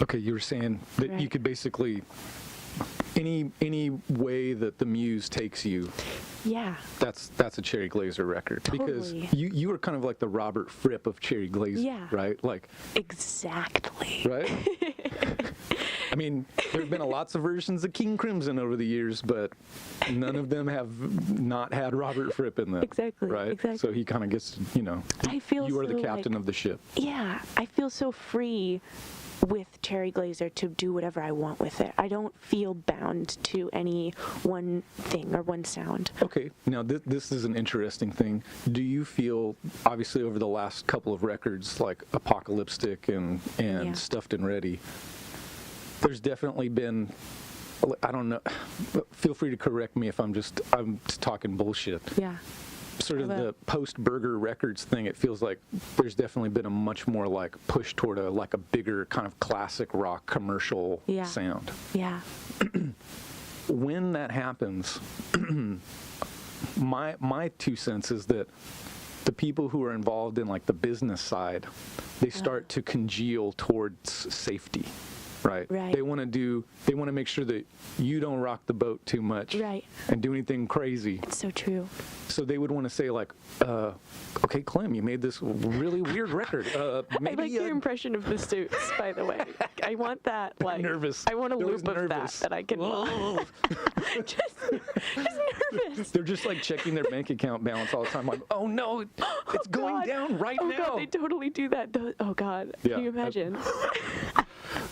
Okay, you were saying that Right. you could basically any way that the muse takes you. Yeah. That's a Cherry Glazerr record. Totally. Because you were kind of like the Robert Fripp of Cherry Glazerr, Yeah. right? Like, Exactly. right? I mean, there have been lots of versions of King Crimson over the years, but none of them have not had Robert Fripp in them. Exactly, Right? exactly. So he kind of gets, I feel you are the so, captain like- of the ship. Yeah, I feel so free with Cherry Glazerr to do whatever I want with it. I don't feel bound to any one thing or one sound. Okay, now this is an interesting thing. Do you feel, obviously over the last couple of records, like Apocalyptic and Yeah. Stuffed and Ready, there's definitely been, I don't know, feel free to correct me if I'm just talking bullshit. Yeah. Sort of I will. the post-Burger Records thing, it feels like there's definitely been a much more like push toward a bigger kind of classic rock commercial Yeah. sound. Yeah. When that happens, my 2 cents is that the people who are involved in like the business side, they start to congeal towards safety, right? Right. They want to make sure that you don't rock the boat too much, Right. and do anything crazy. It's so true. So they would want to say like, okay, Clem, you made this really weird record. Maybe I like your impression of the Suits, by the way. I want that, like, nervous. I want a They're always loop of nervous. that I can Whoa. just nervous. They're just like checking their bank account balance all the time. Like, oh no, it's going God. down right Oh now. God, they totally do that. Oh God, Yeah, can you imagine?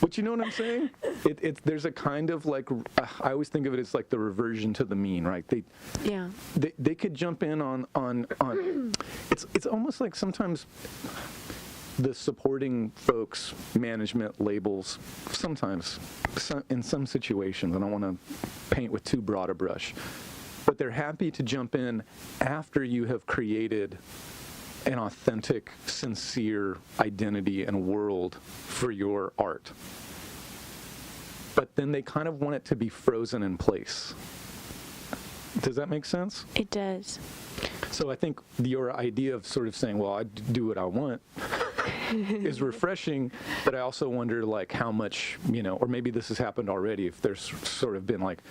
But you know what I'm saying? There's a kind of like, I always think of it as like the reversion to the mean, right? Yeah. They could jump in on it's almost like sometimes the supporting folks, management, labels, sometimes in some situations, I don't want to paint with too broad a brush, but they're happy to jump in after you have created an authentic, sincere identity and world for your art. But then they kind of want it to be frozen in place. Does that make sense? It does. So I think your idea of sort of saying, well, I do what I want is refreshing, but I also wonder like how much, or maybe this has happened already, if there's sort of been like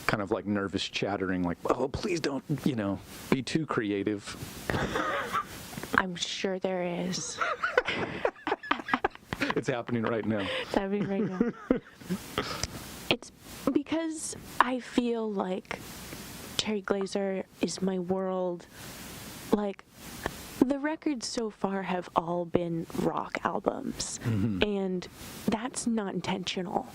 kind of like nervous chattering, like, oh, please don't, be too creative. I'm sure there is. It's happening right now. It's happening right now. It's because I feel like Cherry Glazerr is my world. Like, the records so far have all been rock albums, and that's not intentional.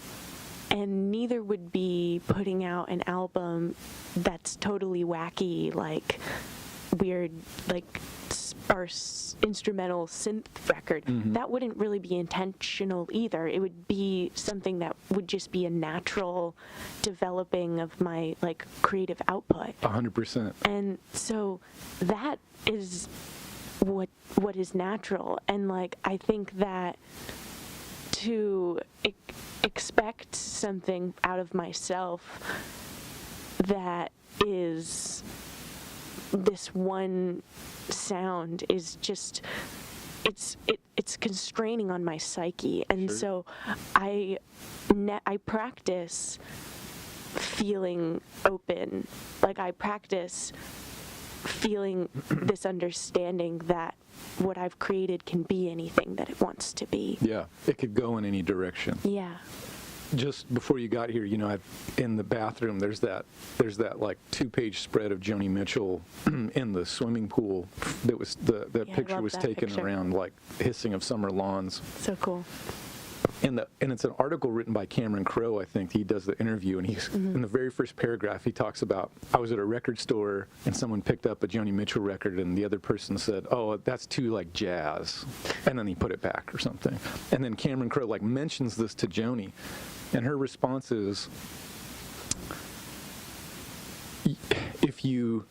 And neither would be putting out an album that's totally wacky, like weird, like our instrumental synth record. That wouldn't really be intentional either. It would be something that would just be a natural developing of my like creative output. 100%. And so that is what is natural. And like I think that to expect something out of myself that is this one sound is just it's constraining on my psyche. And Sure. so I practice feeling open. Like I practice feeling this understanding that what I've created can be anything that it wants to be. Yeah, it could go in any direction. Yeah. Just before you got here, in the bathroom, there's that like 2-page spread of Joni Mitchell in the swimming pool. That was the I picture love was that taken picture. around like hissing of summer lawns. So cool. And it's an article written by Cameron Crowe, I think. He does the interview, and he's in the very first paragraph, he talks about, I was at a record store, and someone picked up a Joni Mitchell record, and the other person said, oh, that's too, like, jazz. And then he put it back or something. And then Cameron Crowe, like, mentions this to Joni, and her response is, if you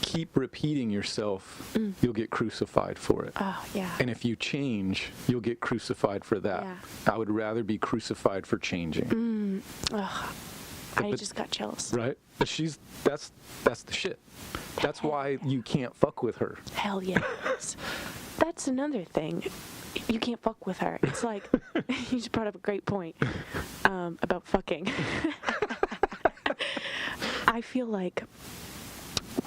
keep repeating yourself, you'll get crucified for it. Oh, yeah. And if you change, you'll get crucified for that. Yeah. I would rather be crucified for changing. Ugh. I But- just got chills. Right? But that's the shit. That's why you can't fuck with her. Hell yes. That's another thing. you can't fuck with her. It's like, you just brought up a great point about fucking. I feel like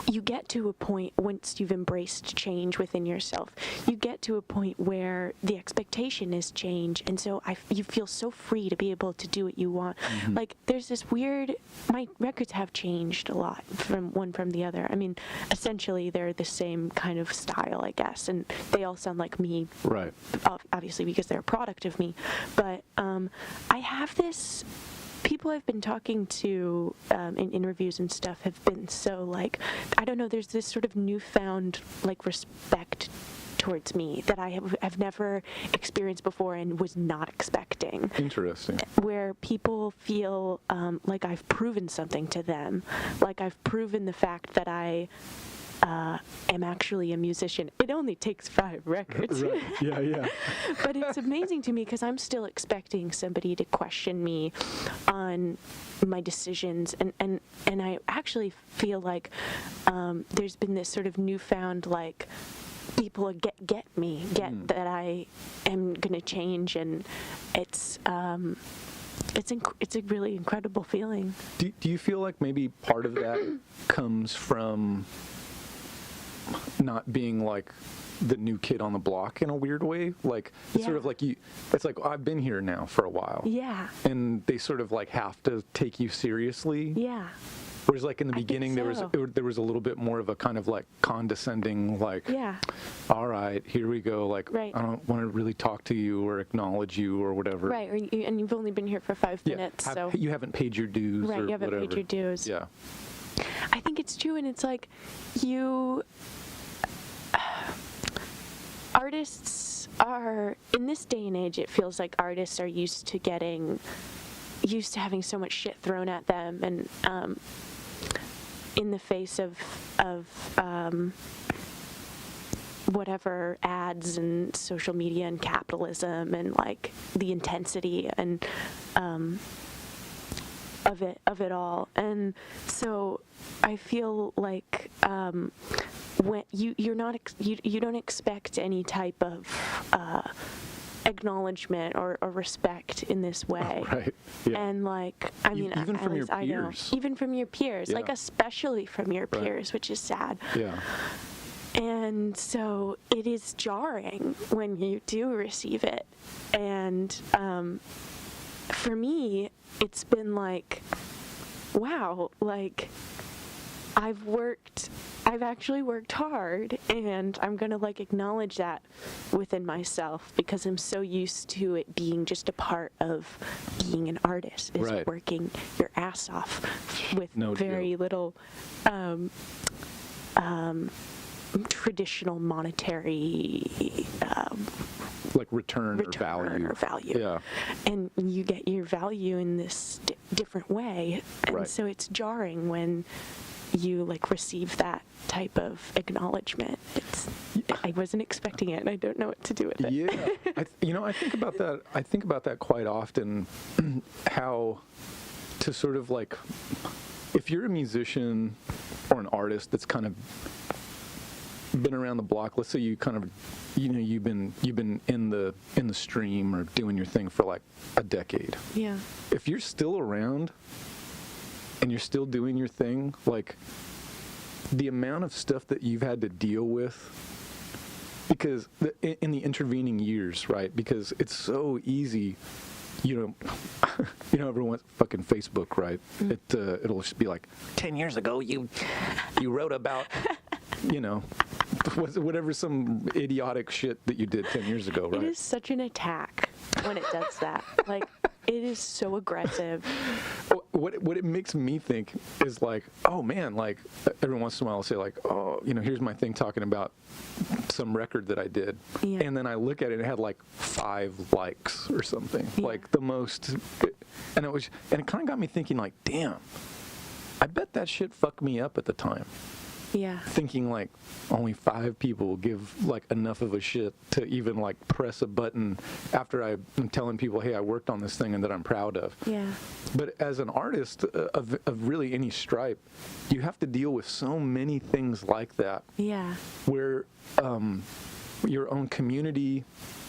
you get to a point, once you've embraced change within yourself, you get to a point where the expectation is change, and so you feel so free to be able to do what you want. Mm-hmm. Like, there's this weird, my records have changed a lot from one from the other. I mean, essentially they're the same kind of style, I guess, and they all sound like me, Right. obviously because they're a product of me, but I have this, people I've been talking to in interviews and stuff have been so, like, I don't know, there's this sort of newfound, like, respect towards me that I have never experienced before and was not expecting. Interesting. Where people feel like I've proven something to them, like I've proven the fact that I am actually a musician. It only takes 5 records. Right. Yeah, yeah. But it's amazing to me because I'm still expecting somebody to question me on my decisions, and I actually feel like there's been this sort of newfound, like, people get me, that I am gonna change, and it's a really incredible feeling. Do you feel like maybe part of that comes from not being like the new kid on the block in a weird way? Like, it's sort of like it's like, I've been here now for a while. Yeah. And they sort of like have to take you seriously. Yeah. Whereas like in the I think beginning, so. there was a little bit more of a kind of like condescending, like, Yeah. all right, here we go. Like, Right. I don't want to really talk to you or acknowledge you or whatever. Right. And you've only been here for 5 Yeah. minutes, so. You haven't paid your dues Right, or you haven't whatever. paid your dues. Yeah. I think it's true, and it's like artists are, in this day and age, it feels like artists are used to having so much shit thrown at them, and in the face of whatever ads and social media and capitalism and, like, the intensity and of it all. And so I feel like when you don't expect any type of acknowledgement or respect in this way. Right. Yeah. And, like, I mean, Even at from your least I know. peers. Even from your peers, like, Yeah. especially from your Right. peers, which is sad. Yeah. And so it is jarring when you do receive it. And for me, it's been like, wow, like, I've actually worked hard, and I'm going to, like, acknowledge that within myself, because I'm so used to it being just a part of being an artist, is Right. working your ass off with No very joke. little traditional monetary Like return return or value. Yeah. and you get your value in this different way, and Right. so it's jarring when you, like, receive that type of acknowledgement. I wasn't expecting it, and I don't know what to do with it. Yeah, I think about that. I think about that quite often. How to sort of, like, if you're a musician or an artist that's kind of been around the block. Let's say you kind of, you've been in the stream or doing your thing for like a decade. Yeah. If you're still around and you're still doing your thing, like, the amount of stuff that you've had to deal with, because in the intervening years, right? Because it's so easy, everyone's fucking Facebook, right? Mm. It'll just be like, 10 years ago, you wrote about, whatever, some idiotic shit that you did 10 years ago, right? It is such an attack when it does that. Like, it is so aggressive. What it makes me think is, like, oh man, like, every once in a while I'll say, like, oh, here's my thing talking about some record that I did. Yeah. And then I look at it and it had like 5 likes or something. Yeah. Like the most, and it kind of got me thinking, like, damn, I bet that shit fucked me up at the time. Yeah. Thinking, like, only 5 people give, like, enough of a shit to even, like, press a button after I'm telling people, hey, I worked on this thing and that I'm proud of. Yeah. But as an artist of really any stripe, you have to deal with so many things like that. Yeah. Where your own community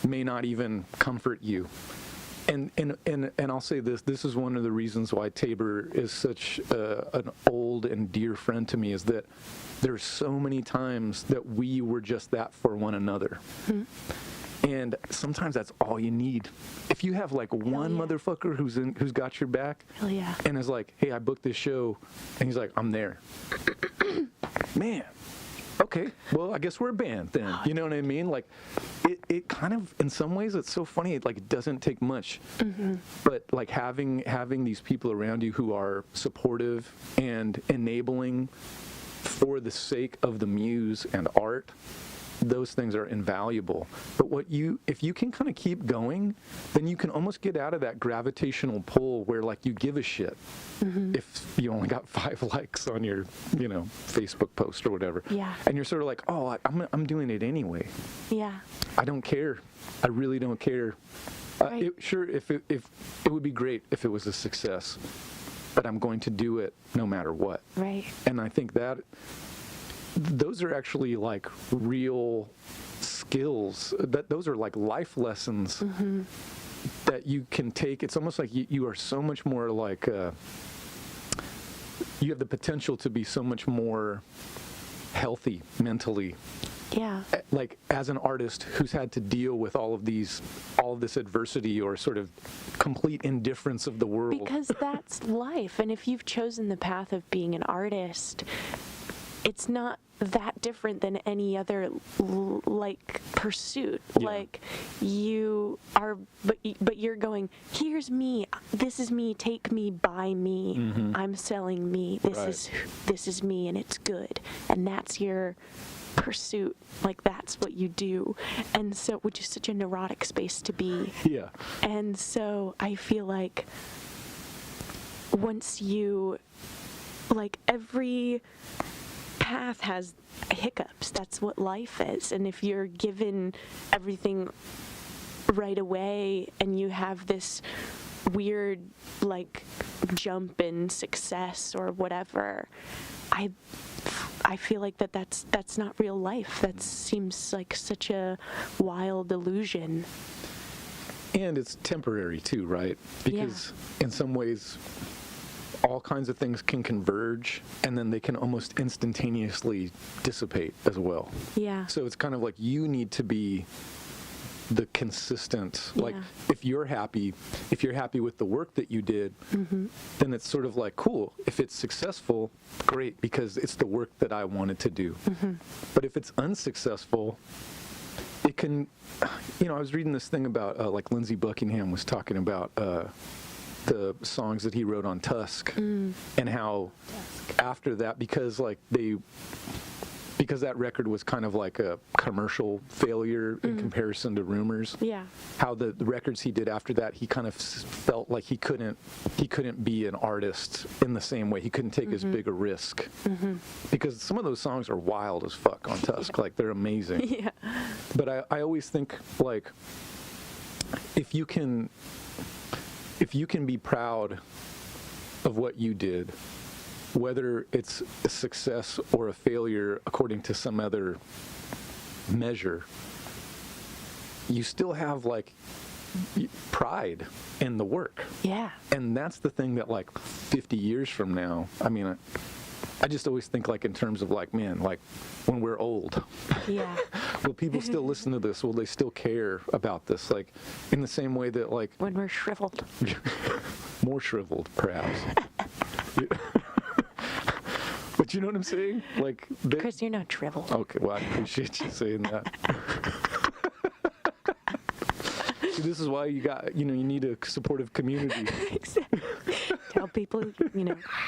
may not even comfort you. And I'll say this is one of the reasons why Tabor is such an old and dear friend to me, is that there's so many times that we were just that for one another. And sometimes that's all you need. If you have like one motherfucker who's got your back, Hell yeah. and is like, hey, I booked this show, and he's like, I'm there. Man, okay, well, I guess we're a band then. You know what I mean? Like, it kind of, in some ways, it's so funny. It doesn't take much, but like having these people around you who are supportive and enabling for the sake of the muse and art, those things are invaluable. But if you can kind of keep going, then you can almost get out of that gravitational pull where like you give a shit if you only got 5 likes on your, Facebook post or whatever. Yeah. And you're sort of like, oh, I'm doing it anyway. Yeah. I don't care. I really don't care. Right. If it would be great if it was a success, but I'm going to do it no matter what. Right. And I think that those are actually like real skills, those are like life lessons that you can take. It's almost like you are so much more like you have the potential to be so much more healthy mentally, Yeah. like as an artist who's had to deal with all of this adversity or sort of complete indifference of the world. Because that's life. And if you've chosen the path of being an artist, it's not that different than any other like pursuit. Yeah. Like you are, but you're going, here's me, this is me, take me, buy me, I'm selling me, this is me, and it's good, and that's your pursuit. Like that's what you do. And so, which is such a neurotic space to be. Yeah. And so I feel like once you, like, every path has hiccups. That's what life is. And if you're given everything right away and you have this weird, like, jump in success or whatever, I feel like that's not real life. That seems like such a wild illusion. And it's temporary too, right? Because in some ways, all kinds of things can converge, and then they can almost instantaneously dissipate as well. Yeah. So it's kind of like you need to be the consistent, like if you're happy with the work that you did, then it's sort of like, cool, if it's successful, great, because it's the work that I wanted to do. But if it's unsuccessful, it can, I was reading this thing about, like Lindsey Buckingham was talking about the songs that he wrote on Tusk, and how after that, because that record was kind of like a commercial failure in comparison to Rumors. Yeah. How the records he did after that, he kind of felt like he couldn't be an artist in the same way. He couldn't take as big a risk because some of those songs are wild as fuck on Tusk. Like they're amazing. Yeah. But I always think like if you can be proud of what you did, whether it's a success or a failure according to some other measure, you still have like pride in the work. Yeah. And that's the thing that like 50 years from now, I mean, I just always think like in terms of like, man, like when we're old, Yeah. will people still listen to this? Will they still care about this? Like in the same way that like When we're shriveled. more shriveled, perhaps. But you know what I'm saying? Like, Chris, you're not shriveled. okay, well, I appreciate you saying that. See, this is why you need a supportive community. Exactly. Tell people,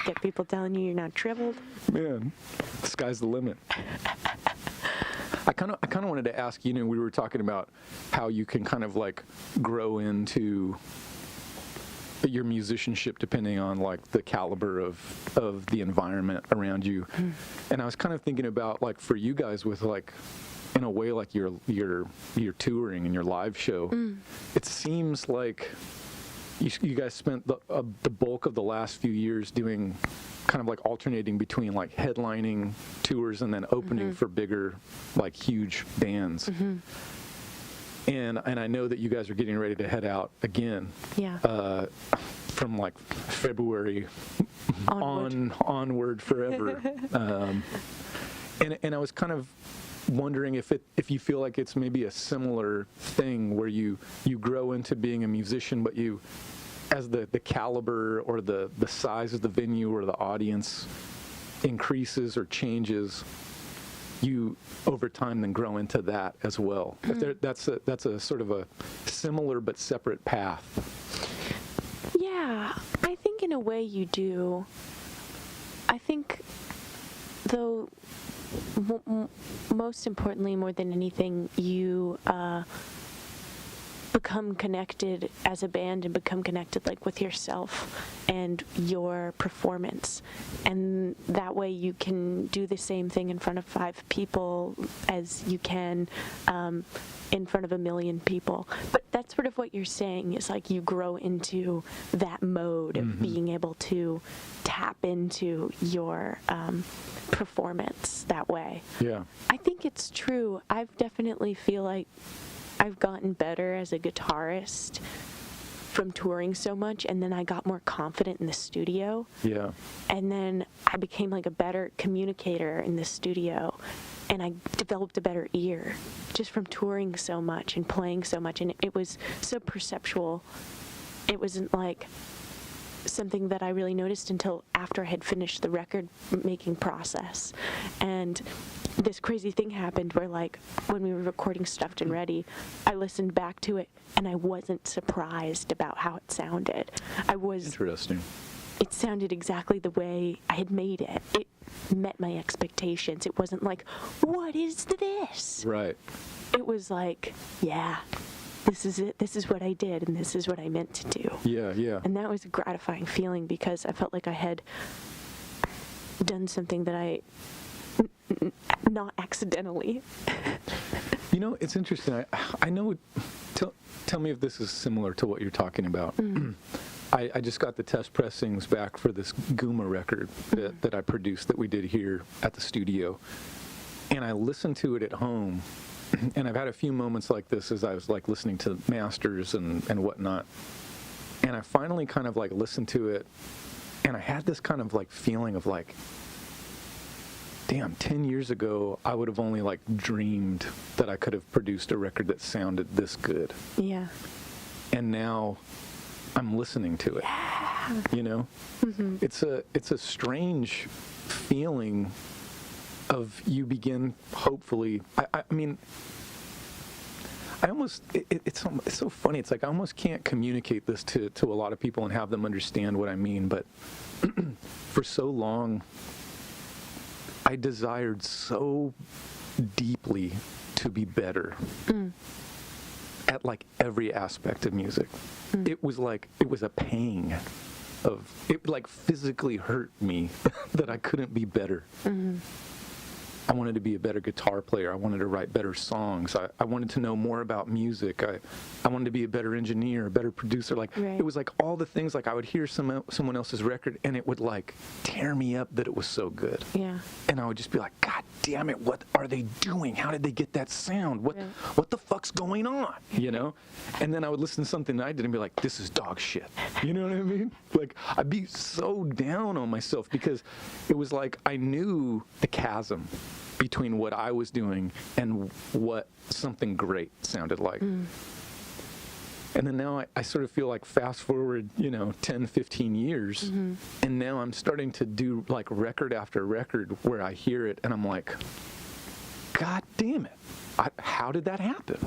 get people telling you you're not shriveled. Man, the sky's the limit. I kind of wanted to ask, we were talking about how you can kind of like grow into your musicianship depending on like the caliber of the environment around you. And I was kind of thinking about like for you guys with like in a way like your touring and your live show, it seems like you guys spent the bulk of the last few years doing kind of like alternating between like headlining tours and then opening for bigger, like huge bands. And I know that you guys are getting ready to head out again. Yeah. From like February onward forever. And I was kind of wondering if you feel like it's maybe a similar thing where you grow into being a musician, but you, as the caliber or the size of the venue or the audience increases or changes, you over time then grow into that as well. If that's a sort of a similar but separate path. Yeah, I think in a way you do. I think, though, most importantly, more than anything, you become connected as a band and become connected like with yourself and your performance, and that way you can do the same thing in front of 5 people as you can in front of 1 million people. But that's sort of what you're saying, is like you grow into that mode of being able to tap into your performance that way. Yeah. I think it's true. I've definitely feel like I've gotten better as a guitarist from touring so much, and then I got more confident in the studio. Yeah. And then I became like a better communicator in the studio, and I developed a better ear just from touring so much and playing so much, and it was so perceptual. It wasn't like something that I really noticed until after I had finished the record making process. And this crazy thing happened where, like, when we were recording Stuffed and Ready, I listened back to it and I wasn't surprised about how it sounded. Interesting. It sounded exactly the way I had made it. It met my expectations. It wasn't like, what is this? Right. It was like, yeah, this is it. This is what I did, and this is what I meant to do. Yeah, yeah. And that was a gratifying feeling, because I felt like I had done something that I not accidentally. You know, it's interesting. I know. Tell me if this is similar to what you're talking about. I just got the test pressings back for this Guma record that I produced that we did here at the studio, and I listened to it at home. And I've had a few moments like this as I was like listening to masters and whatnot. And I finally kind of like listened to it, and I had this kind of like feeling of like, damn, 10 years ago, I would have only like dreamed that I could have produced a record that sounded this good. Yeah. And now I'm listening to it, you know? It's a strange feeling of you begin, hopefully, I mean, I almost, it's so funny. It's like I almost can't communicate this to a lot of people and have them understand what I mean. But for so long, I desired so deeply to be better at like every aspect of music. It was a pang of, it like physically hurt me that I couldn't be better. I wanted to be a better guitar player. I wanted to write better songs. I wanted to know more about music. I wanted to be a better engineer, a better producer. Like, It was like all the things, like I would hear someone else's record and it would like tear me up that it was so good. Yeah. And I would just be like, God damn it, what are they doing? How did they get that sound? What the fuck's going on? You know? And then I would listen to something that I did and be like, this is dog shit. You know what I mean? Like, I'd be so down on myself because it was like I knew the chasm between what I was doing and what something great sounded like. And then now I sort of feel like fast forward, 10, 15 years, and now I'm starting to do like record after record where I hear it and I'm like, God damn it. How did that happen?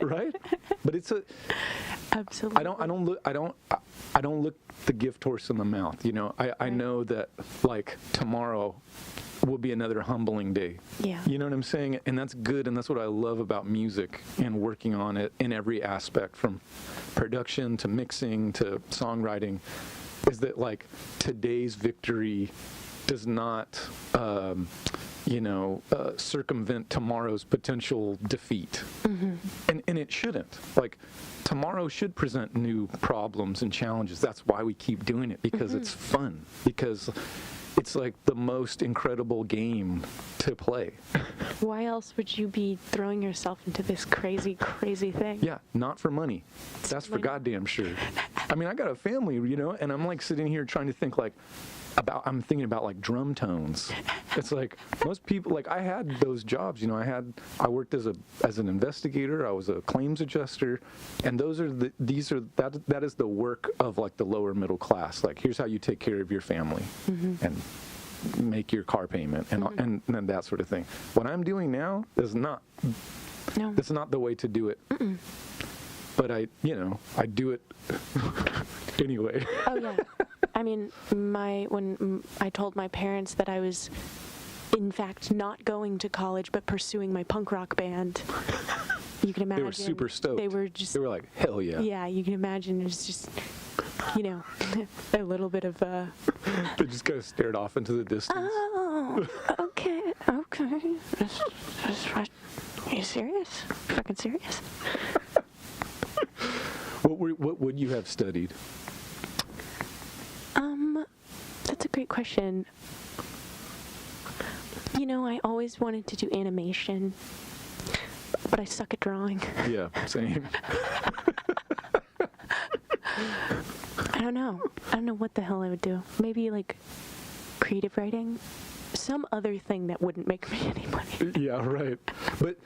Right? But it's Absolutely. I don't look the gift horse in the mouth. I know that like tomorrow will be another humbling day. Yeah. You know what I'm saying? And that's good, and that's what I love about music and working on it in every aspect, from production to mixing to songwriting, is that like today's victory does not circumvent tomorrow's potential defeat. And it shouldn't. Like, tomorrow should present new problems and challenges. That's why we keep doing it, because it's fun, because it's like the most incredible game to play. Why else would you be throwing yourself into this crazy, crazy thing? Yeah, not for money. That's for goddamn sure. I mean, I got a family, and I'm like sitting here trying to think I'm thinking about like drum tones. It's like most people, like I had those jobs, I worked as an investigator, I was a claims adjuster, and that is the work of like the lower middle class. Like, here's how you take care of your family and make your car payment and then that sort of thing. What I'm doing now is not. No. That's not the way to do it. But I do it anyway. Oh yeah. I mean, when I told my parents that I was, in fact, not going to college but pursuing my punk rock band, you can imagine. They were super stoked. They were like, hell yeah. Yeah, you can imagine it's just, a little bit of a... They just kind of stared off into the distance. Oh, okay. Are you serious? Fucking serious? What would you have studied? That's a great question. I always wanted to do animation, but I suck at drawing. Yeah, same. I don't know what the hell I would do. Maybe like creative writing, some other thing that wouldn't make me any money. Yeah, right. But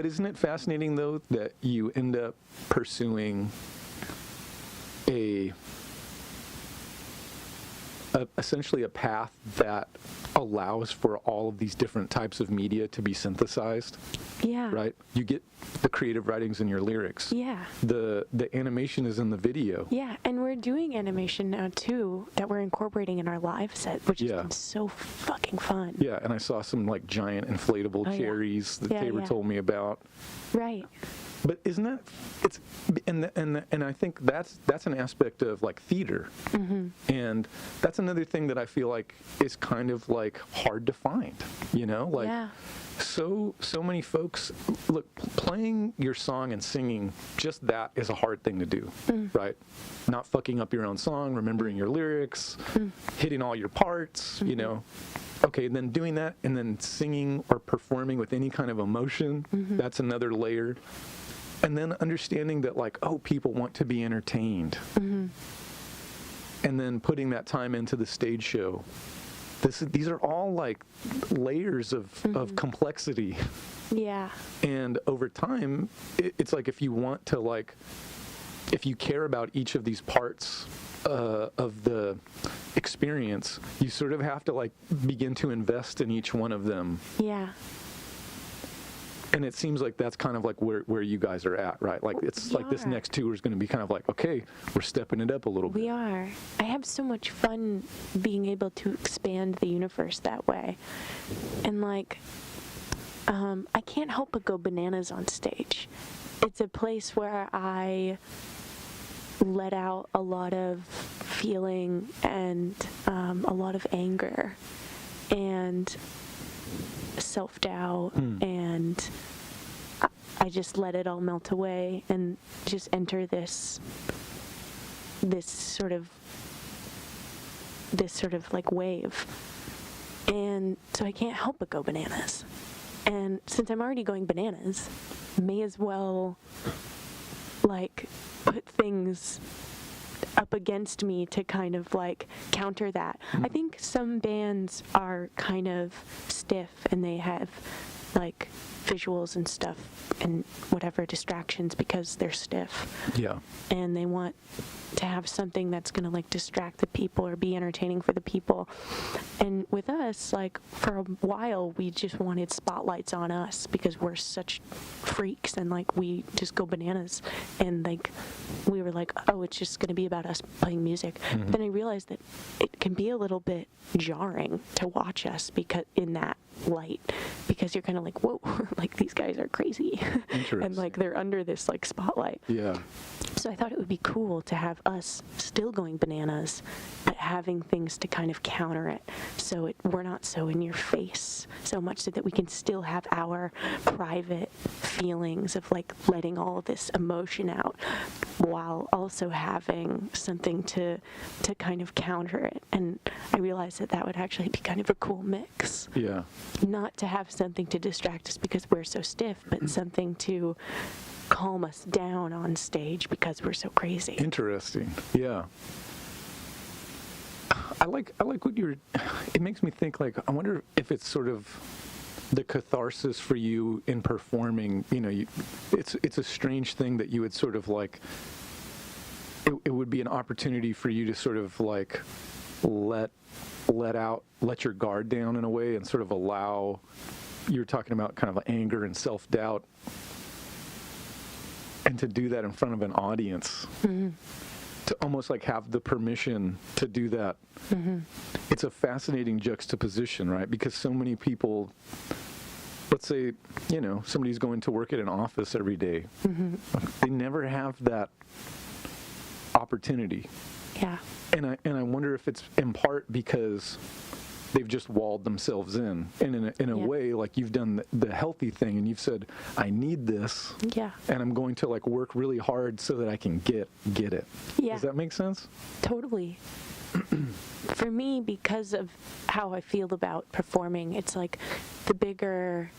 isn't it fascinating though that you end up pursuing essentially a path that allows for all of these different types of media to be synthesized? Yeah. Right? You get the creative writings in your lyrics. Yeah. The animation is in the video. Yeah, and we're doing animation now too that we're incorporating in our live set, which has been so fucking fun. Yeah, and I saw some like giant inflatable cherries that Tabor told me about. Right. But isn't that and I think that's an aspect of like theater, and that's another thing that I feel like is kind of like hard to find, so many folks look, playing your song and singing, just that is a hard thing to do, right? Not fucking up your own song, remembering your lyrics, hitting all your parts, Okay, then doing that and then singing or performing with any kind of emotion, that's another layer. And then understanding that, like, people want to be entertained. And then putting that time into the stage show. These are all, like, layers of complexity. Yeah. And over time, it's like if you want to, like, if you care about each of these parts of the experience, you sort of have to, like, begin to invest in each one of them. Yeah. And it seems like that's kind of like where you guys are at, right? Like it's like this next tour is going to be kind of like, okay, we're stepping it up a little bit. We are. I have so much fun being able to expand the universe that way. And like, I can't help but go bananas on stage. It's a place where I let out a lot of feeling and a lot of anger and self-doubt, and I just let it all melt away and just enter this sort of like wave. And so I can't help but go bananas. And since I'm already going bananas, may as well like put things up against me to kind of like counter that. I think some bands are kind of stiff and they have like visuals and stuff and whatever distractions because they're stiff. Yeah. And they want to have something that's going to like distract the people or be entertaining for the people. And with us, like for a while, we just wanted spotlights on us because we're such freaks and like we just go bananas. And like we were like, oh, it's just going to be about us playing music. Then I realized that it can be a little bit jarring to watch us because in that light, because you're kind of like, whoa, like these guys are crazy. And like they're under this like spotlight. Yeah. So I thought it would be cool to have us still going bananas, but having things to kind of counter it, so we're not so in your face so much, so that we can still have our private feelings of like letting all of this emotion out, while also having something to kind of counter it. And I realized that would actually be kind of a cool mix. Yeah. Not to have something to distract us because we're so stiff, but something to calm us down on stage because we're so crazy. Interesting. Yeah. I like what you're. It makes me think, like, I wonder if it's sort of the catharsis for you in performing. You know, it's a strange thing that you would sort of like. It would be an opportunity for you to sort of like let your guard down in a way, and sort of allow. You're talking about kind of anger and self-doubt, and to do that in front of an audience. Mm-hmm. To almost like have the permission to do that. Mm-hmm. It's a fascinating juxtaposition, right? Because so many people, let's say, you know, somebody's going to work at an office every day. Mm-hmm. They never have that opportunity. Yeah. And I wonder if it's in part because they've just walled themselves in. And in a way, like, you've done the healthy thing, and you've said, I need this. Yeah. And I'm going to like work really hard so that I can get it. Yeah. Does that make sense? Totally. For me, because of how I feel about performing, it's like the bigger,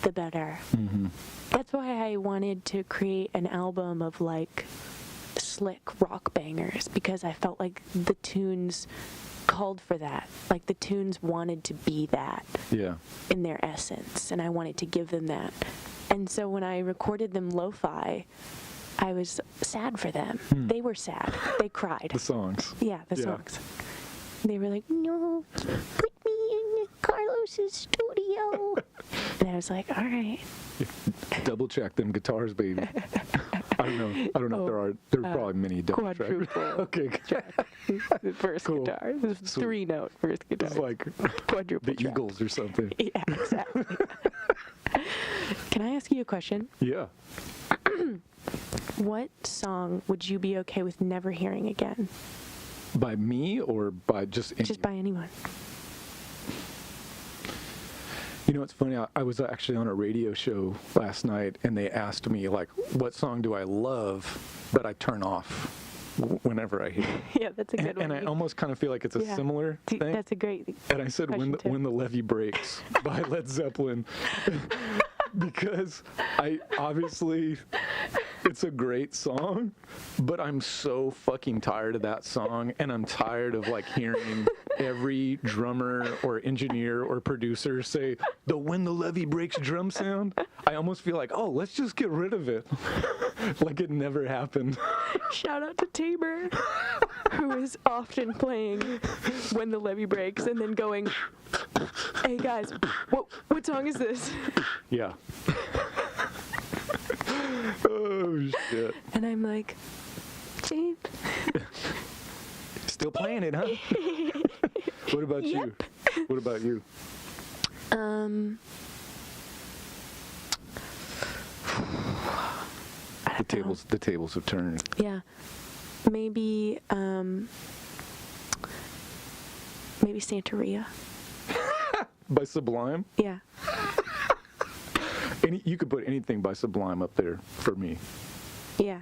the better. Mm-hmm. That's why I wanted to create an album of like slick rock bangers, because I felt like the tunes called for that. Like the tunes wanted to be that. Yeah. In their essence, and I wanted to give them that. And so when I recorded them lo-fi, I was sad for them. They were sad. They cried. The songs. Yeah, the songs. They were like, no, put me in Carlos's studio. And I was like, all right. Double check them guitars, baby. I don't know if there's probably many double tracks. Quadruple. Okay. Track. The first guitar. The three-note first guitar. It's like quadruple the track. Eagles or something. Yeah, exactly. Can I ask you a question? Yeah. What song would you be okay with never hearing again? By me or by just anyone? Just by anyone. You know, it's funny. I was actually on a radio show last night, and they asked me, like, what song do I love, but I turn off whenever I hear it. Yeah, that's a good one. And I almost kind of feel like it's a similar thing. That's a great And I said, when the Levee Breaks by Led Zeppelin. Because obviously it's a great song, but I'm so fucking tired of that song, and I'm tired of like hearing every drummer or engineer or producer say the "When the Levee Breaks" drum sound. I almost feel like, oh, let's just get rid of it. Like it never happened. Shout out to Tabor, who is often playing "When the Levee Breaks" and then going, "Hey guys, what song is this?" Yeah. Oh shit. And I'm like, Jane. Still playing it, huh? What about you? What about you? The tables have turned. Yeah. Maybe Santeria. By Sublime? Yeah. You could put anything by Sublime up there for me. Yeah.